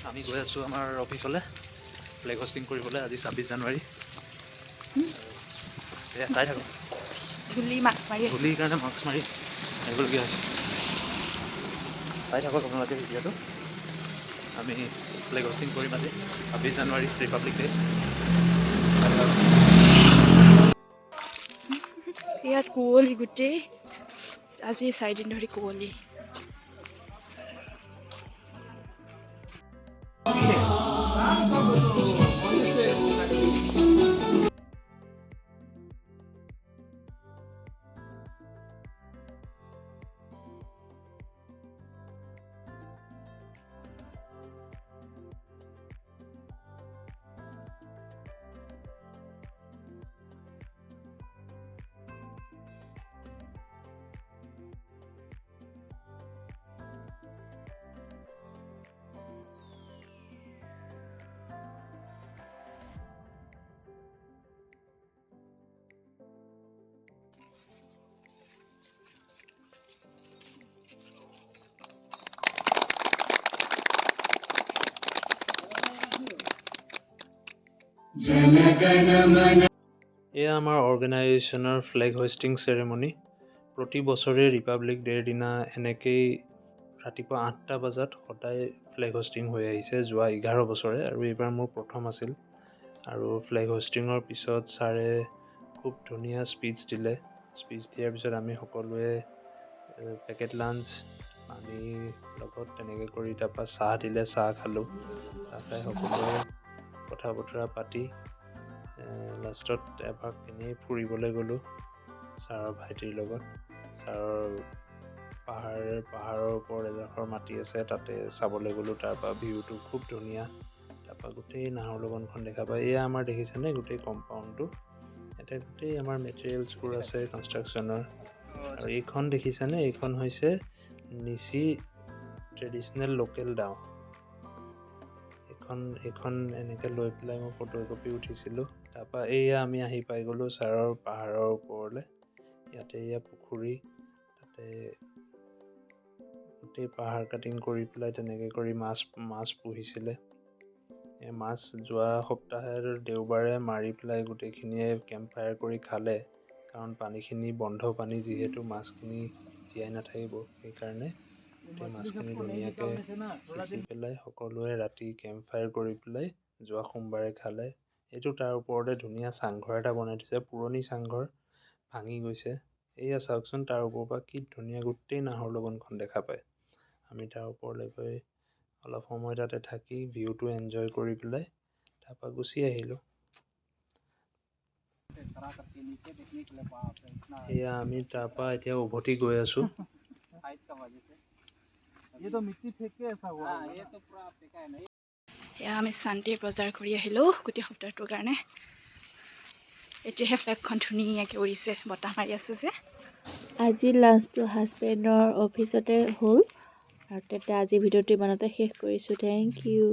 আমি গৈ আছোঁ আমাৰ অফিচলৈ ফ্লেগ হোষ্টিং কৰিবলৈ আজি 26 জানুৱাৰী। চাই থাকক ধূলিৰ কাৰণে মাস্ক মাৰি আহিবলগীয়া হৈছে। চাই থাকক আপোনালোকে ভিডিঅ'টো। আমি ফ্লেগ হোষ্টিং কৰিম আজি 26 জানুৱাৰী ৰিপাব্লিক ডে। ইয়াত কুঁৱলী গোটেই আজি 4 দিন ধৰি কুঁৱলী। এয়া আমাৰ অৰ্গেনাইজেশ্যনৰ ফ্লেগ হোষ্টিং চেৰেমনি। প্ৰতি বছৰে ৰিপাব্লিক ডেৰ দিনা এনেকেই ৰাতিপুৱা 8টা বজাত সদায় ফ্লেগ হোষ্টিং হৈ আহিছে যোৱা 11 বছৰে, আৰু এইবাৰ মোৰ প্ৰথম আছিল। আৰু ফ্লেগ হোষ্টিঙৰ পিছত ছাৰে খুব ধুনীয়া স্পীচ দিলে। স্পীচ দিয়াৰ পিছত আমি সকলোৱে পেকেট লাঞ্চ পানীৰ লগত তেনেকৈ কৰি তাৰপৰা চাহ দিলে, চাহ খালোঁ। চাহ খাই সকলোৱে কথা বতৰা পাতি লাষ্টত এপাক এনেই ফুৰিবলৈ গ'লোঁ ছাৰৰ ভাইটিৰ লগত। ছাৰৰ পাহাৰৰ ওপৰত এডোখৰ মাটি আছে, তাতে চাবলৈ গ'লোঁ। তাৰপৰা ভিউটো খুব ধুনীয়া। তাৰপৰা গোটেই নাহৰলগুনখন দেখা পায়। এয়া আমাৰ দেখিছেনে গোটেই কম্পাউণ্ডটো, ইয়াতে গোটেই আমাৰ মেটেৰিয়েলছবোৰ আছে কনষ্ট্ৰাকশ্যনৰ। আৰু এইখন দেখিছেনে, এইখন হৈছে নিচি ট্ৰেডিশ্যনেল লোকেল ডাও। এইখন এনেকৈ লৈ পেলাই মই ফটোকপি উঠিছিলোঁ। তাৰপৰা এয়া আমি আহি পাই গ'লোঁ ছাৰৰ পাহাৰৰ ওপৰলৈ। ইয়াতে এয়া পুখুৰী, তাতে গোটেই পাহাৰ কাটিং কৰি পেলাই তেনেকৈ কৰি মাছ পুহিছিলে। এই মাছ যোৱা সপ্তাহৰ দেওবাৰে মাৰি পেলাই গোটেইখিনিয়ে কেম্প ফায়াৰ কৰি খালে, কাৰণ পানীখিনি বন্ধ পানী যিহেতু মাছখিনি জীয়াই নাথাকিব, সেইকাৰণে গোটেই মাছখিনি ধুনীয়াকৈ সিঁচি পেলাই সকলোৱে ৰাতি কেম্প ফায়াৰ কৰি পেলাই যোৱা সোমবাৰে খালে। এইটো তাৰ ওপৰতে ধুনীয়া চাংঘৰ এটা বনাই দিছে, পুৰণি চাংঘৰ ভাঙি গৈছে। এয়া চাওকচোন তাৰ ওপৰৰ পৰা কি ধুনীয়া গোটেই নাহৰলগুনখন দেখা পায়। আমি তাৰ ওপৰলৈ গৈ অলপ সময় তাতে থাকি ভিউটো এনজয় কৰি পেলাই তাৰপৰা গুচি আহিলোঁ। এয়া আমি তাৰপৰা এতিয়া উভতি গৈ আছোঁ। এয়া আমি শান্তিৰ বজাৰ কৰি আহিলোঁ গোটেই সপ্তাহটোৰ কাৰণে। এতিয়াহে ফ্লেগখন ধুনীয়াকৈ উৰিছে, বতাহ মাৰি আছে যে। আজি লাঞ্চটো হাজবেণ্ডৰ অফিচতে হ'ল, আৰু তাতে আজি ভিডিঅ'টো ইমানতে শেষ কৰিছোঁ। Thank U.